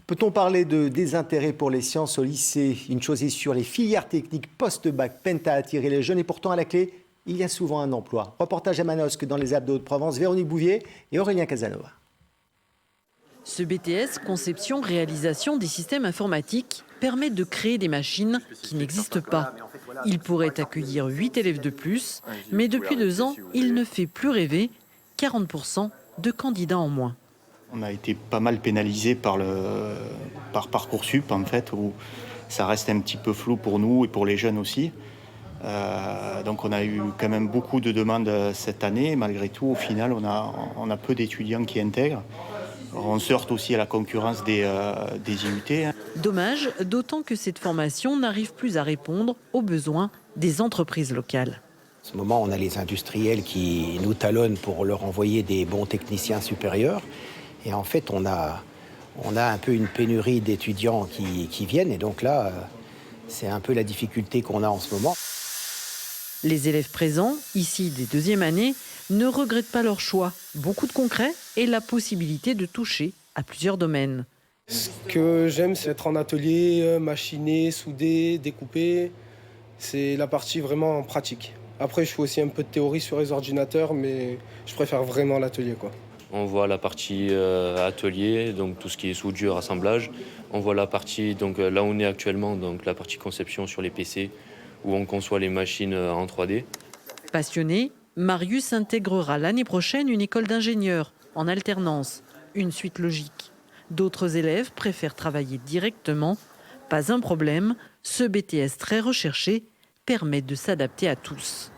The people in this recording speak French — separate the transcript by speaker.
Speaker 1: Peut-on parler de désintérêt pour les sciences au lycée? Une chose est sûre, les filières techniques post-bac peinent à attirer les jeunes et pourtant à la clé, il y a souvent un emploi. Reportage à Manosque dans les Alpes de Haute-Provence, Véronique Bouvier et Aurélien Casanova.
Speaker 2: Ce BTS, conception, réalisation des systèmes informatiques, permet de créer des machines qui n'existent pas. Il pourrait accueillir 8 élèves de plus, mais depuis 2 ans, il ne fait plus rêver, 40% de candidats en moins.
Speaker 3: On a été pas mal pénalisé par Parcoursup, en fait, où ça reste un petit peu flou pour nous et pour les jeunes aussi. Donc on a eu quand même beaucoup de demandes cette année. Malgré tout, au final, on a peu d'étudiants qui intègrent. On se heurte aussi à la concurrence des IUT.
Speaker 2: Dommage, d'autant que cette formation n'arrive plus à répondre aux besoins des entreprises locales.
Speaker 4: En ce moment, on a les industriels qui nous talonnent pour leur envoyer des bons techniciens supérieurs. Et en fait, on a un peu une pénurie d'étudiants qui viennent. Et donc là, c'est un peu la difficulté qu'on a en ce moment.
Speaker 2: Les élèves présents, ici des 2e années, ne regrettent pas leur choix. Beaucoup de concret et la possibilité de toucher à plusieurs domaines.
Speaker 5: Ce que j'aime, c'est être en atelier, machiner, souder, découper. C'est la partie vraiment pratique. Après, je fais aussi un peu de théorie sur les ordinateurs, mais je préfère vraiment l'atelier, quoi.
Speaker 6: On voit la partie atelier, donc tout ce qui est soudure, assemblage. On voit la partie, donc là où on est actuellement, donc la partie conception sur les PC, où on conçoit les machines en 3D.
Speaker 2: Passionné, Marius intégrera l'année prochaine une école d'ingénieurs en alternance, une suite logique. D'autres élèves préfèrent travailler directement. Pas un problème, ce BTS très recherché permet de s'adapter à tous.